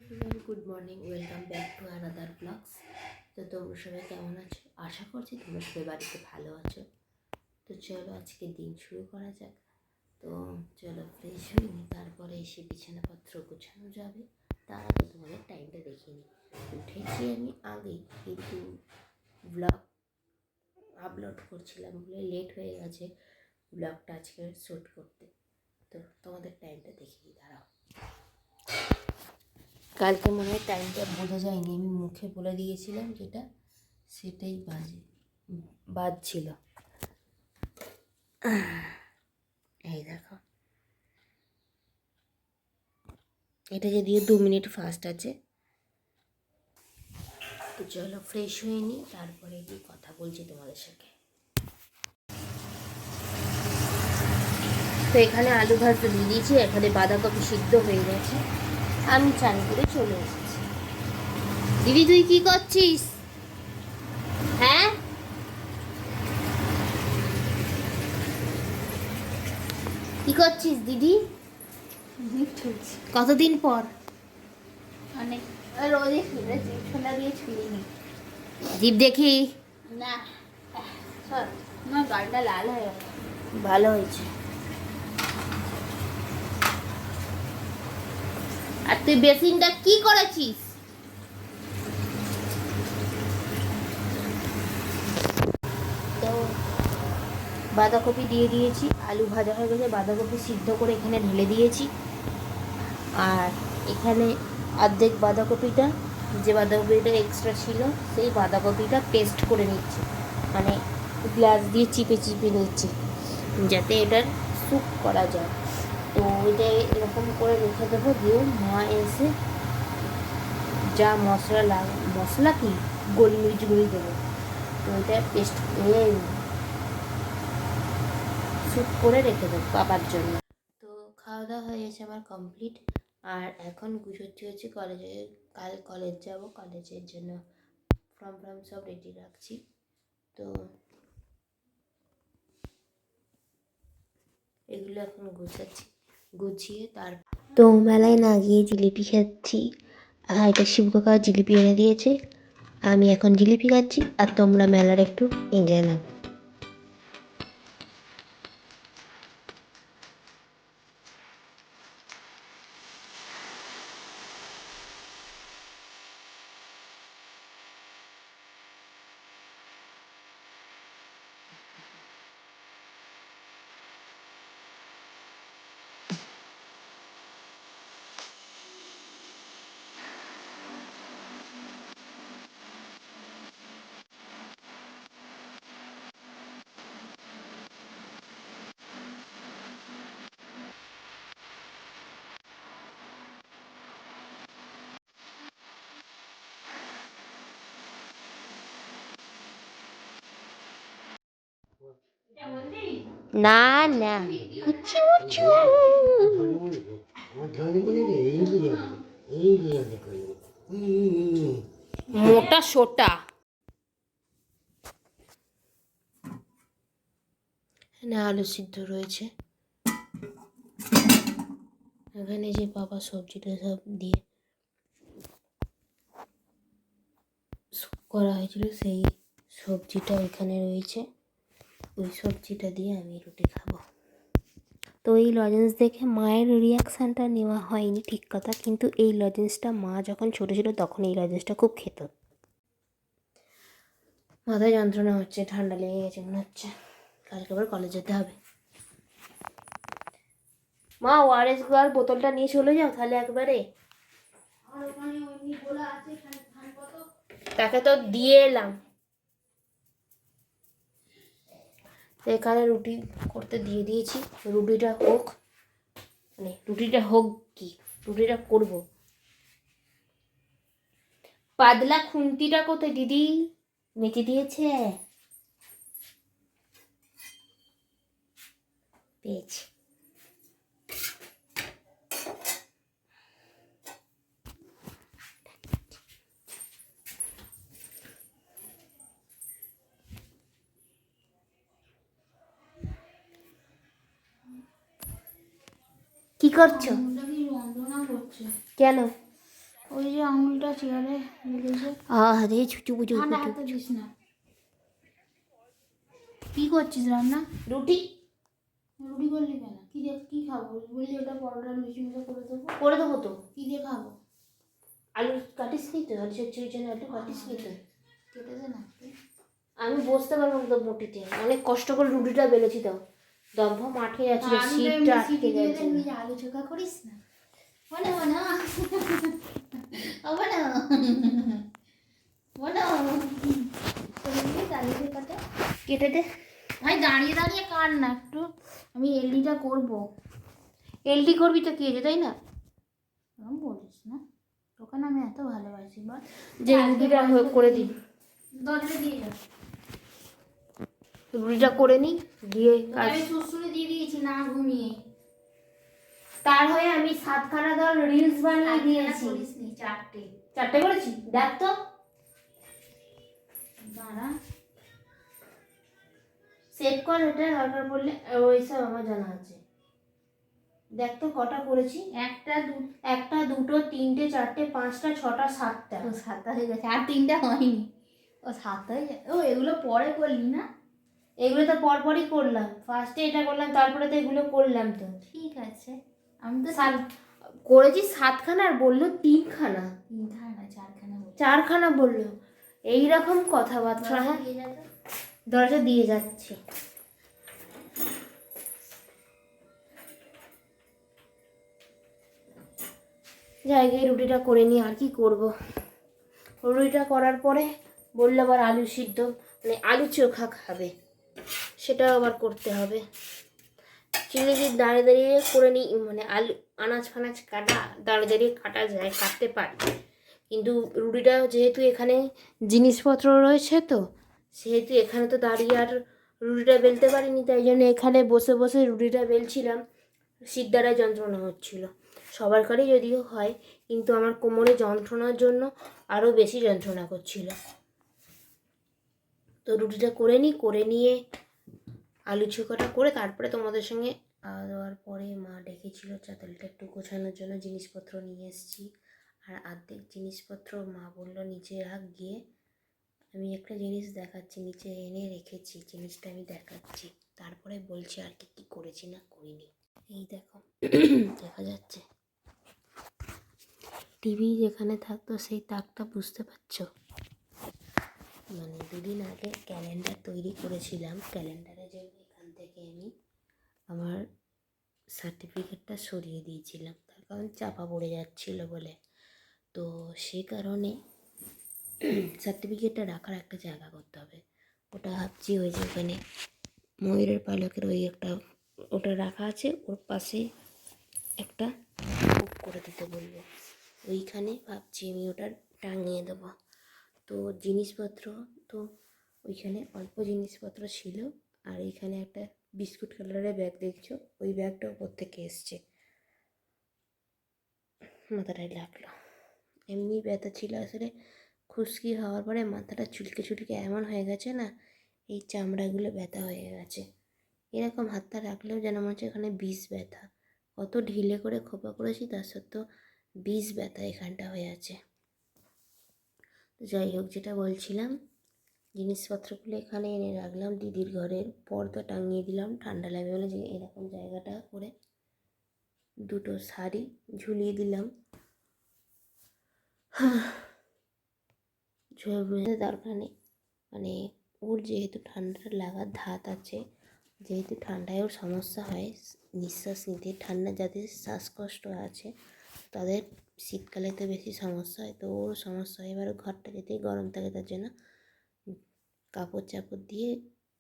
Everyone, good morning, welcome back to another blogs. তো তোমরা সবাই কেমন আছো? আশা করছি তোমরা সবাই বাড়িতে ভালো আছো। তো চলো আজকে দিন শুরু করা যাক। তো চলো ফ্রেশ হয়ে নিই, তারপরে এসে বিছানাপত্র গোছানো যাবে। তার আগে তোমাদের টাইমটা দেখিয়ে নিই। উঠেছি আমি আগেই, কিন্তু ব্লগ আপলোড করছিলাম বলে লেট হয়ে গেছে ব্লগটা আজকে শ্যুট করতে। তো তোমাদের টাইমটা দেখিয়ে দিই, দাঁড়াও। কালকে মনে হয় টাইমটা বোঝা যায়নি, আমি মুখে বলে দিয়েছিলাম যেটা সেটাই বাজছিল। এই দেখো, এটা যদিও 2 মিনিট ফাস্ট আছে। তো চলো ফ্রেশ হয়ে নিই, তারপরে কি কথা বলছি তোমাদের সাথে। তো এখানে আলু ভাজা দিয়ে দিয়েছি, এখানে বাঁধাকপি সিদ্ধ হয়ে গেছে, আমি চান করে চলে এসেছি। দিদি তুই কি করছিস? হ্যাঁ, কি করছিস দিদি? কতদিন পর? অনেক রোজই শুনে জিভ ছোলা দিয়ে ছুঁইনি। জিভ দেখি। না, আমার গালটা লাল হয়ে গেল। ভালো হয়েছে। আর তুই বেসিনটা কি করেছিস? তো বাঁধাকপি দিয়ে দিয়েছি, আলু ভাজা হয়ে গেছে, বাঁধাকপি সিদ্ধ করে এখানে ঢেলে দিয়েছি। আর এখানে অর্ধেক বাঁধাকপিটা, যে বাঁধাকপিটা এক্সট্রা ছিল সেই বাঁধাকপিটা পেস্ট করে নিচ্ছি, মানে গ্লাস দিয়ে চিপে চিপে নিচ্ছি যাতে এটার স্যুপ করা যায়। তো এটা এরকম করে রেখে দেবো, দিয়ে মা এসে যা মশলা কি গোলমরিচ গুঁড়ি দেবো। তো এটা পেস্ট স্যুপ করে রেখে দেবো বাবার জন্য। তো খাওয়া দাওয়া হয়ে গেছে আমার কমপ্লিট। আর এখন গুছোচ্ছি হচ্ছে কলেজে, কাল কলেজ যাব, কলেজের জন্য ফর্ম সব রেডি রাখছি। তো এগুলো এখন গুছাচ্ছি, গুছিয়ে তো মেলায় না গিয়ে জিলিপি খাচ্ছি। আর এটা শিবকাকা জিলিপি এনে দিয়েছে, আমি এখন জিলিপি খাচ্ছি, আর তোমরা মেলার একটু এনজয় নাও। না না, কুচু কুচু মোটা সোটা। এখানে আলু সিদ্ধ রয়েছে, এখানে যে বাবা সবজিটা সব দিয়ে করা হয়েছিল সেই সবজিটা এখানে রয়েছে, ওই সবজিটা দিয়ে আমি রুটি খাবো। তো এই লজেন্স দেখে মায়ের রিয়াকশানটা নেওয়া হয়নি ঠিক কথা, কিন্তু এই লজেন্সটা মা যখন ছোটো ছিল তখন এই লজেন্সটা খুব খেত। মাথায় যন্ত্রণা হচ্ছে, ঠান্ডা লেগে গেছে মনে হচ্ছে, কালকে আবার কলেজ যেতে হবে। মা ওআরএস আর বোতলটা নিয়ে চলে যাও তাহলে একবারে। তাকে তো দিয়ে এলাম। তো এখানে রুটি করতে দিয়ে দিয়েছি, রুটিটা হোক, মানে রুটিটা হোক কি রুটিটা করব। পাতলা খুন্তিটা কোথায় দিদি? মেখে দিয়েছে, পেয়েছি। কি করছো? যন্ত্রণা করছে। কেন? ওই যে আঙুলটা চেয়ারে লেগেছে। রে ছুচু বুচু ঠান্ডা হাতে দিস না। কি করছিস রান্না? রুটি রুটি করলি কেন? কি দিয়ে কি খাবো? বললি ওটা পরোটা লুচি মতো করে দেবো। করে দেবো তো। কি দিয়ে খাবো? আলু কাটিস নি তো? আলু চচ্চড়ির জন্য আলু কাটিস নি তো? কেটে দে না একটু। আমি বসতে পারবো না তো বটিতে, অনেক কষ্ট করে রুটিটা বেলেছি তো, দম্ভ মাঠে যাচ্ছিল, শীতটা আটকে গেছে। আলু চোখা করিস না। বলো বলো বলো বলো আলু চোখাটা কেটে দে। আমি দাঁড়িয়ে দাঁড়িয়ে কাট না একটু, আমি এলডিটা করবো। এলডি করবি তো কি হয়েছে, তাই না? এরকম বলিস না, তোকে না আমি এত ভালোবাসি বল। যে রুটিটা করে দিই, দরজা দিয়ে যা। রুটিটা করে নি দিয়ে কাজ। আমি শ্বশুরে দিয়ে দিয়েছি না ঘুমিয়ে। তার হয়ে আমি 7খানা ধর রিলস বানিয়ে দিয়েছি। করিসনি, চারটে করেছি, দেখ তো। দাঁড়া সেভ কর, এটা দরকার পড়লে ওইসব আমার জানা আছে। দেখ তো কটা করেছি। একটা দুটো তিনটে চারটে পাঁচটা ছটা সাতটা। ও 7টা হয়ে গেছে, আর 3টা হয়নি। ও 7টা হয়ে গেছে। ও এগুলো পরে করলি না? এগুলো তো পরপরই করলাম, ফার্স্টে এটা করলাম, তারপরে তো এগুলো করলাম তো। ঠিক আছে, আমি তো করেছি 7খানা আর বললো 3খানা। 3খানা না 4খানা বলছি। 4খানা বললো। এইরকম কথাবার্তা। হ্যাঁ, দিয়ে যা তো। দরজা দিয়ে যাচ্ছে। জায়গায় রুটিটা করে নিই, আর কি করব। রুটিটা করার পরে বললো আবার আলু সিদ্ধ, মানে আলু চোখা খাবে, সেটাও আবার করতে হবে। চিলি দাঁড়িয়ে দাঁড়িয়ে করে নিই, মানে আলু আনাজ ফানাজ কাটা দাঁড়িয়ে দাঁড়িয়ে কাটা যায়, কাটতে পারি, কিন্তু রুটিটা যেহেতু এখানে জিনিসপত্র রয়েছে তো, সেহেতু এখানে তো দাঁড়িয়ে আর রুটিটা বেলতে পারিনি, তাই জন্য এখানে বসে বসে রুটিটা বেলছিলাম। শিরদাঁড়ায় যন্ত্রণা হচ্ছিল, সবার ঘরেই যদিও হয়, কিন্তু আমার কোমরে যন্ত্রণার জন্য আরও বেশি যন্ত্রণা করছিল। তো রুটিটা করে নিয়ে আলু চোখাটা করে তারপরে তোমাদের সঙ্গে খাওয়া দাওয়ার পরে মা ডেকেছিল চাতালটা একটু গোছানোর জন্য, জিনিসপত্র নিয়ে এসেছি। আর অর্ধেক জিনিসপত্র মা বললো নিচে রাখ গিয়ে। আমি একটা জিনিস দেখাচ্ছি, নিচে এনে রেখেছি, জিনিসটা আমি দেখাচ্ছি, তারপরে বলছি আর কি কী করেছি না করিনি। এই দেখো দেখা যাচ্ছে টিভি যেখানে থাকতো সেই তাকটা, বুঝতে পারছো? মানে দুদিন আগে ক্যালেন্ডার তৈরি করেছিলাম, ক্যালেন্ডারে যে এখান থেকে আমি আমার সার্টিফিকেটটা সরিয়ে দিয়েছিলাম, তার কারণ চাপা পড়ে যাচ্ছিল বলে। তো সে কারণে সার্টিফিকেটটা রাখার একটা জায়গা করতে হবে। ওটা ভাবছি ওই যে ওখানে ময়ূরের পালকের ওই একটা ওটা রাখা আছে, ওর পাশে একটা বুক করে দিতে বলবো, ওইখানে ভাবছি আমি ওটা টাঙিয়ে দেবো। তো জিনিসপত্র তো ওইখানে অল্প জিনিসপত্র ছিল, আর এইখানে একটা বিস্কুট কালারের ব্যাগ দেখছো, ওই ব্যাগটা ওপর থেকে এসছে, মাথাটাই লাগলো। এমনি ব্যথা ছিল আসলে, খুশকি হওয়ার পরে মাথাটা চুলকে চুলকে এমন হয়ে গেছে না, এই চামড়াগুলো ব্যথা হয়ে গেছে। এরকম হাতটা রাখলেও যেন মনে হচ্ছে এখানে বিষ ব্যথা, কত ঢিলে করে খোপা করেছি তার সত্ত্বেও বিষ ব্যথা এখানটা হয়ে আছে। তো যাই হোক, যেটা বলছিলাম, জিনিসপত্রগুলো এখানে এনে রাখলাম, দিদির ঘরের পর্দা টাঙিয়ে দিলাম, ঠান্ডা লাগবে বলে যে এরকম জায়গাটা করে দুটো শাড়ি ঝুলিয়ে দিলাম। দরকার নেই, মানে ওর যেহেতু ঠান্ডা লাগার ধাত আছে, যেহেতু ঠান্ডায় ওর সমস্যা হয় নিঃশ্বাস নিতে, ঠান্ডা যাদের শ্বাসকষ্ট আছে তাদের শীতকালে তো বেশি সমস্যা হয়, তো ওর সমস্যা হয়। এবার ঘরটা যেতেই গরম থাকে, তার জন্য কাপড় চাপড় দিয়ে,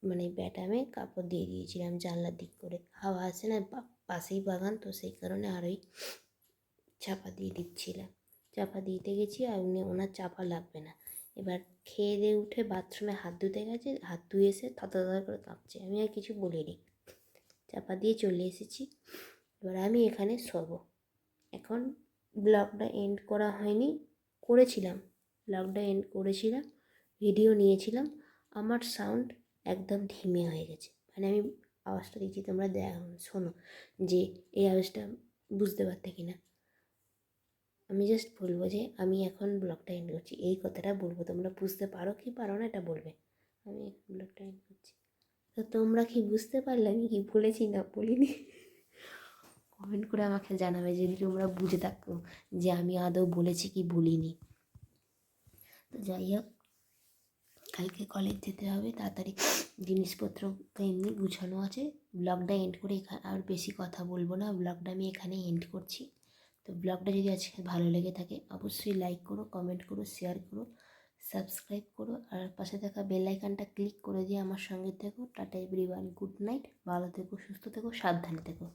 মানে ব্যাটামে কাপড় দিয়ে দিয়েছিলাম জানলার দিক করে, হাওয়া আসে না, পাশেই বাগান, তো সেই কারণে আর ওই চাপা দিয়ে দিচ্ছিলাম। চাপা দিতে গেছি আর ওনার চাপা লাগবে না। এবার খেয়ে দিয়ে উঠে বাথরুমে হাত ধুতে গেছে, হাত ধুয়ে এসে থতথত করে কাঁপছে, আমি আর কিছু বলিনি, চাপা দিয়ে চলে এসেছি। এবার আমি এখানে শোবো। এখন ব্লগটা এন্ড করা হয়নি, করেছিলাম, ব্লগটা এন্ড করেছিলাম, ভিডিও নিয়েছিলাম, আমার সাউন্ড একদম ধিমে হয়ে গেছে, মানে আমি আওয়াজটা দিচ্ছি, তোমরা শোনো যে এই আওয়াজটা বুঝতে পারতে কিনা। আমি জাস্ট বলবো যে আমি এখন ব্লগটা এন্ড করছি, এই কথাটা বলবো। তোমরা বুঝতে পারো কি পারো না এটা বলবে। আমি এখন ব্লগটা এন্ড করছি। তো তোমরা কি বুঝতে পারলে আমি কি বলেছি না বলিনি? কমেন্ট করে আমাকে জানাবে যদি তোমরা বুঝে থাকো যে আমি আদৌ বলেছি কি বলিনি। তো যাই হোক, কালকে কলেজ যেতে হবে, তাড়াতাড়ি জিনিসপত্র এমনি গুছানো আছে। ব্লগটা এন্ড করে আর বেশি কথা বলবো না, ব্লগটা আমি এখানেই এন্ড করছি। তো ব্লগটা যদি আজকে ভালো লেগে থাকে অবশ্যই লাইক করো, কমেন্ট করো, শেয়ার করো, সাবস্ক্রাইব করো, আর পাশে থাকা বেল আইকনটা ক্লিক করে দিয়ে আমার সঙ্গে থেকো। টাটা এভরিওয়ান, গুড নাইট, ভালো থেকো, সুস্থ থেকো, সাবধানে থেকো।